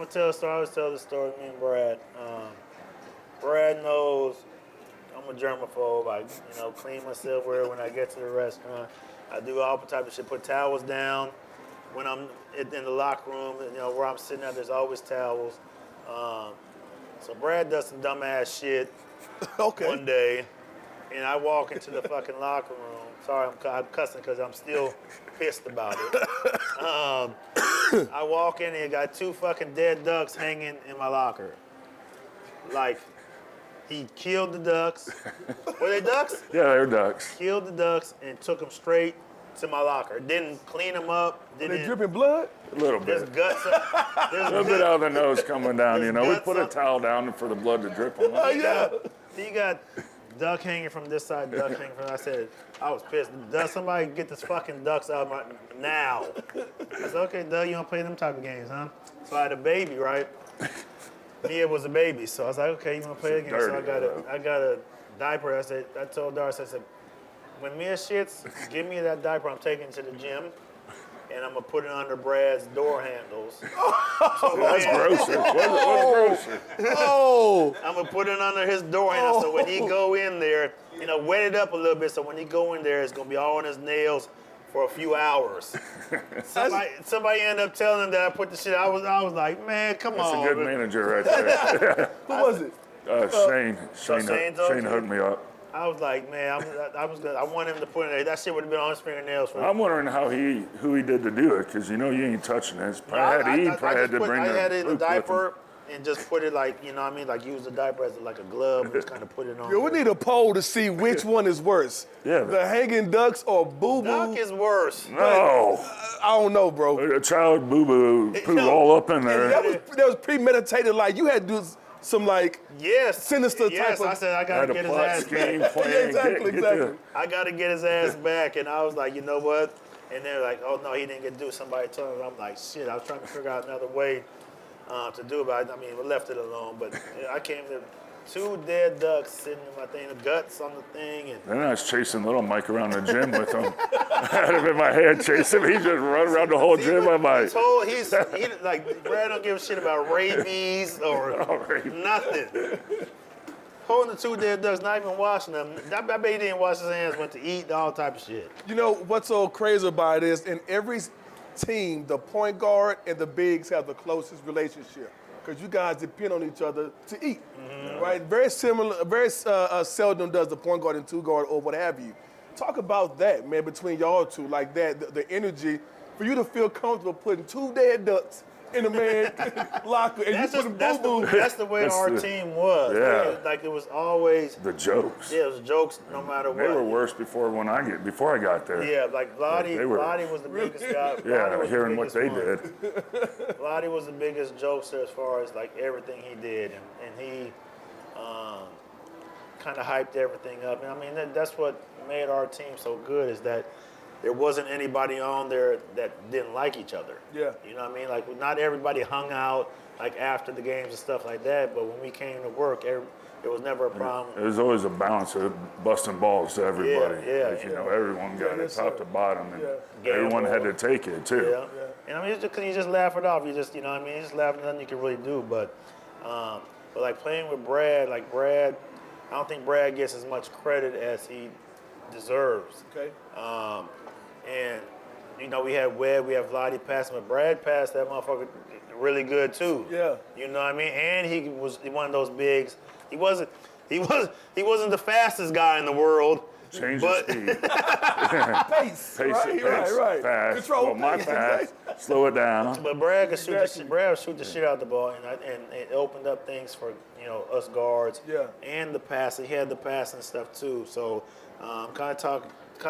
gonna tell a story. I always tell the story. Me and Brad. Brad knows I'm a germaphobe. I clean my silverware when I get to the restaurant. I do all type of shit. Put towels down when I'm in the locker room. Where I'm sitting at, there's always towels. So Brad does some dumbass shit one day, and I walk into the fucking locker room. Sorry, I'm cussing because I'm still pissed about it. I walk in and got 2 fucking dead ducks hanging in my locker. Like, he killed the ducks. Were they ducks? Yeah, they're ducks. Killed the ducks and took them straight to my locker. Didn't clean them up. Are they dripping blood? A little bit. There's guts. A little bit out of the nose coming down, We put a guts towel down for the blood to drip on Oh, it. yeah. He got duck hanging from this side, duck hanging from that. I was pissed. Does somebody get this fucking ducks out now? I said, okay, Doug, you don't play them type of games, huh? So I had a baby, right? Mia was a baby, so I was like, okay, you want to play the game? So I got a diaper. I told Darce, I said, when Mia shits, give me that diaper. I'm taking it to the gym, and I'm gonna put it under Brad's door handles. That's grosser. What's grosser? Oh! I'm gonna put it under his door handle, so when he go in there, wet it up a little bit, so when he go in there, it's gonna be all on his nails for a few hours. Somebody ended up telling him that I put the shit. I was like, man, come That's on. a good manager right there. Who was it? Shane. Shane Shane hooked me up. I was like, man, I want him to put it in there. That shit would have been on his fingernails. I'm wondering who he did to do it, because you ain't touching it. Probably had to bring I had the it in a Luke with him. diaper and just put it like, like use the diaper as like a glove and just kind of put it on. Yo, we need a poll to see which one is worse. Yeah. The hanging ducks or boo-boo. Duck is worse. No. I don't know, bro. A child boo-boo poo all up in there. That was premeditated. Like, you had to do some, sinister type of... I said, I got to get his ass back. Exactly. I got to get his ass back. And I was like, you know what? And they're like, oh, no, he didn't get to do it. Somebody told him. I'm like, shit, I was trying to figure out another way to do it. But we left it alone. But I came to 2 dead ducks sitting in my thing, the guts on the thing. And then I was chasing little Mike around the gym with him. I had him in my hand chasing him. He just run around the whole gym. I'm like... Brad don't give a shit about rabies or nothing. Holding the 2 dead ducks, not even washing them. I bet he didn't wash his hands, went to eat, all type of shit. You know, what's so crazy about it is in every team, the point guard and the bigs have the closest relationship because you guys depend on each other to eat, right? Very similar, very seldom does the point guard and 2 guard or what have you. Talk about that, man, between y'all two, like that, the energy for you to feel comfortable putting 2 dead ducks in a man's locker and That's the way That's our team was. Yeah. Like it was always the jokes. Yeah, it was jokes no matter what. They were worse before I got there. Yeah, like Vlade was the biggest guy. Yeah, hearing what they did. Vlade was the biggest jokester as far as like everything he did, and he kind of hyped everything up. And that's what made our team so good is that there wasn't anybody on there that didn't like each other. Yeah. You know what I mean? Like, not everybody hung out, like, after the games and stuff like that, but when we came to work, there was never a problem. There was always a balance of busting balls to everybody. Yeah. Everyone got it top to bottom, and everyone had to take it, too. Yeah. And it's just because you just laugh it off. You just, you just laugh at nothing you can really do. But like, playing with Brad, I don't think Brad gets as much credit as he deserves. Okay. And, we had Webb, we have Vlade passing, but Brad passed that motherfucker really good too. Yeah. You know what I mean? And he was one of those bigs. He wasn't the fastest guy in the world. Change the speed. Pace. Right. Fast. Control well, my pace. fast. Slow it down. But Brad could shoot the shit out the ball, and it opened up things for us guards. Yeah. And the passing, he had the passing stuff too. So kind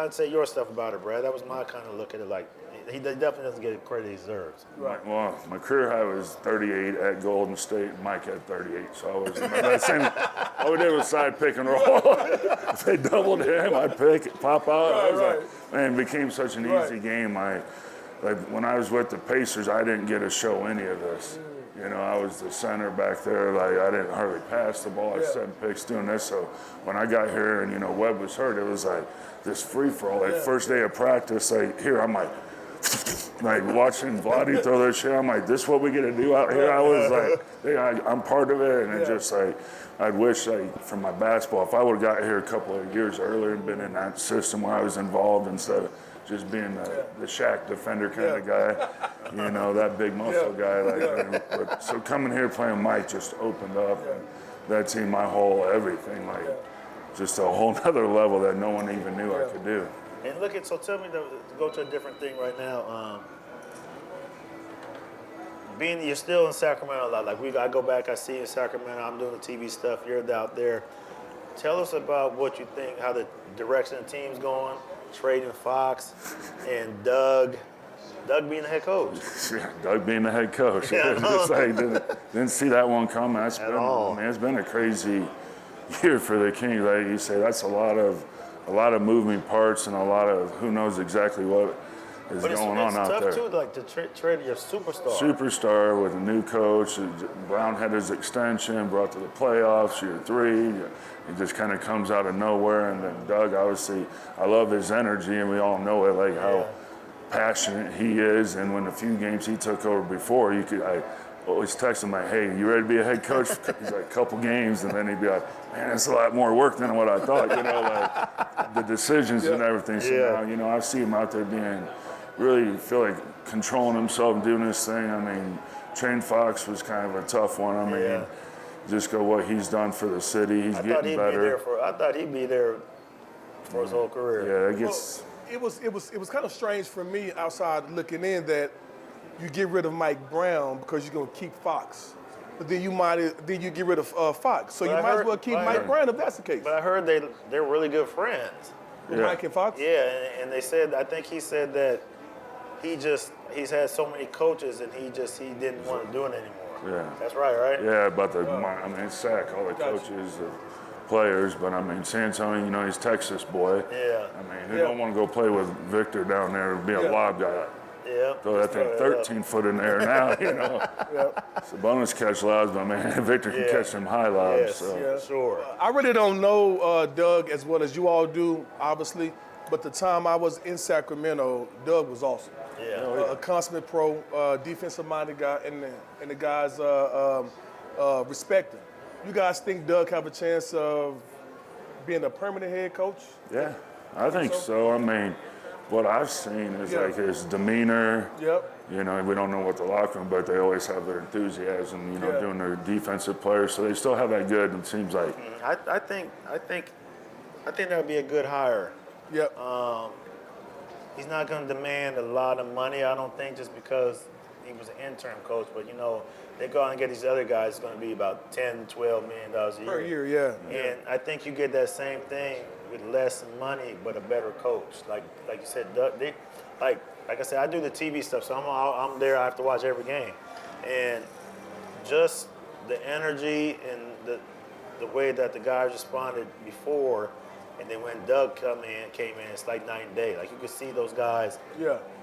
of say your stuff about it, Brad. That was my kind of look at it. Like, he definitely doesn't get the credit he deserves. Right. Well, my career high was 38 at Golden State. Mike had 38, so I was that same. All we did was side pick and roll. If they doubled him, I'd pick, pop out. I was like, man, it became such an easy game. When I was with the Pacers, I didn't get to show any of this. I was the center back there. I didn't hardly pass the ball. I set picks doing this. So when I got here and Webb was hurt, it was like this free for all. First day of practice, I'm like, like watching Vladdy throw that shit. I'm like, this is what we get to do out here. I was like, yeah, I'm part of it, and it just like, I'd wish like from my basketball, if I would have got here a couple of years earlier and been in that system where I was involved instead of just being the Shaq defender kind of guy, you know, that big muscle guy. Like, but, so coming here playing Mike just opened up that team, my whole everything, like just a whole nother level that no one even knew I could do. And look at, so tell me to go to a different thing right now. You're still in Sacramento a lot. Like I go back, I see you in Sacramento. I'm doing the TV stuff. You're out there. Tell us about what you think, how the direction the team's going, trading Fox and Doug being the head coach. Yeah, Doug being the head coach. Yeah, Just like didn't see that one coming. It's been a crazy year for the Kings. Like you say, that's a lot of moving parts and a lot of who knows exactly what is going on out there. It's tough too, like to trade your superstar. Superstar with a new coach. Brown had his extension, brought to the playoffs, year 3. It just kind of comes out of nowhere. And then Doug, obviously, I love his energy, and we all know it, like how passionate he is. And when the few games he took over before, I always text him like, hey, you ready to be a head coach? He's like, a couple games, and then he'd be like, man, it's a lot more work than what I thought, you know, like the decisions and everything. So now, you know, I see him out there being really feel like controlling himself and doing his thing. I mean, Train Fox was kind of a tough one. I mean, just go what he's done for the city. He's getting better. I thought he'd be there for his whole career. Yeah, it gets. Well, it was kind of strange for me outside looking in that you get rid of Mike Brown because you're gonna keep Fox, but then you get rid of Fox, so you might as well keep Mike Brown if that's the case. But I heard they're really good friends. Mike and Fox. Yeah, and they said, I think he said that he's had so many coaches and he didn't want to do it anymore. Yeah. That's right? Yeah, but I mean, it's Sac, all the coaches, the players, but I mean, San Antonio, you know, he's Texas boy. Yeah. I mean, who don't want to go play with Victor down there and be a lob guy? Yeah. Throw that thing 13 foot in there now, you know. It's a bonus catch lobs, but man, Victor can catch some high lobs. Yes, so. sure. I really don't know Doug as well as you all do, obviously, but the time I was in Sacramento, Doug was awesome. Yeah. A consummate pro, defensive-minded guy, and the guys respect him. You guys think Doug have a chance of being a permanent head coach? Yeah, I think so. I mean, what I've seen is like his demeanor. You know, we don't know what the locker room, but they always have their enthusiasm, you know, doing their defensive players. So they still have that good, it seems like. I think that would be a good hire. He's not going to demand a lot of money, I don't think, just because he was an interim coach. But, you know, they go out and get these other guys, it's going to be about $10, $12 million a year. Per year, And I think you get that same thing with less money, but a better coach. Like you said, like I said, I do the TV stuff, so I'm there. I have to watch every game. And just the energy and the way that the guys responded before, and then when Doug came in, it's like night and day. Like you could see those guys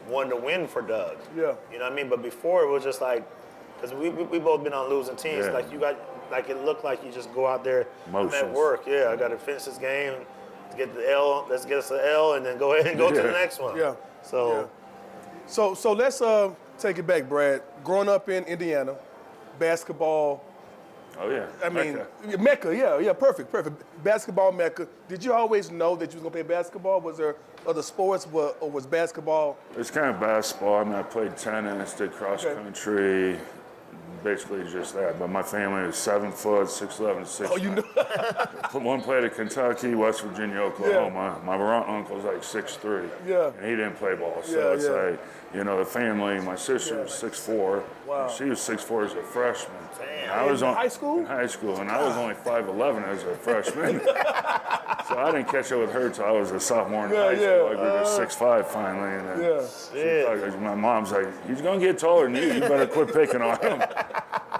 wanting to win for Doug. You know what I mean? But before it was just like, because we both been on losing teams. Like you got, like it looked like you just go out there and at work. I got to finish this game, get the L. Let's get us an L, and then go ahead and go to the next one. So let's take it back, Brad. Growing up in Indiana, basketball. Oh, yeah. I mean, Mecca, perfect. Basketball Mecca. Did you always know that you was going to play basketball? Was there other sports, or was basketball? It's kind of basketball. I mean, I played tennis, did cross country, basically just that. But my family is 7 foot, 6'11", 6'9". Oh, you know. One played at Kentucky, West Virginia, Oklahoma. My uncle's like 6'3". And he didn't play ball. So it's like, you know, the family, my sister was 6'4". Wow. She was 6'4" as a freshman. I was in high school? In high school, and I was only 5'11" as a freshman. So I didn't catch up with her till I was a sophomore in high school. Like we were 6'5" finally. And then my mom's like, he's going to get taller than you. You better quit picking on him.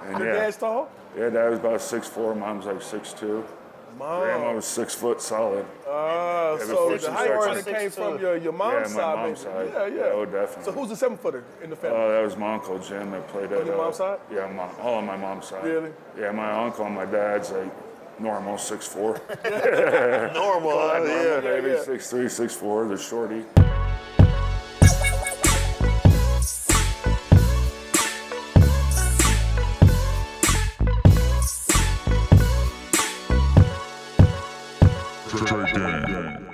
And Your dad's tall? Yeah, Dad was about 6'4", Mom's like 6'2". Grandma was 6 foot solid. So the height kind of came from your mom's side, my mom's side. Yeah, oh, definitely. So who's the 7-footer in the family? Oh, that was my uncle Jim that played at. On your mom's side? Yeah, all on my mom's side. Really? Yeah, my uncle on my dad's like normal 6'4". Normal, Baby, 6'3", 6'4", the shorty. Trade game.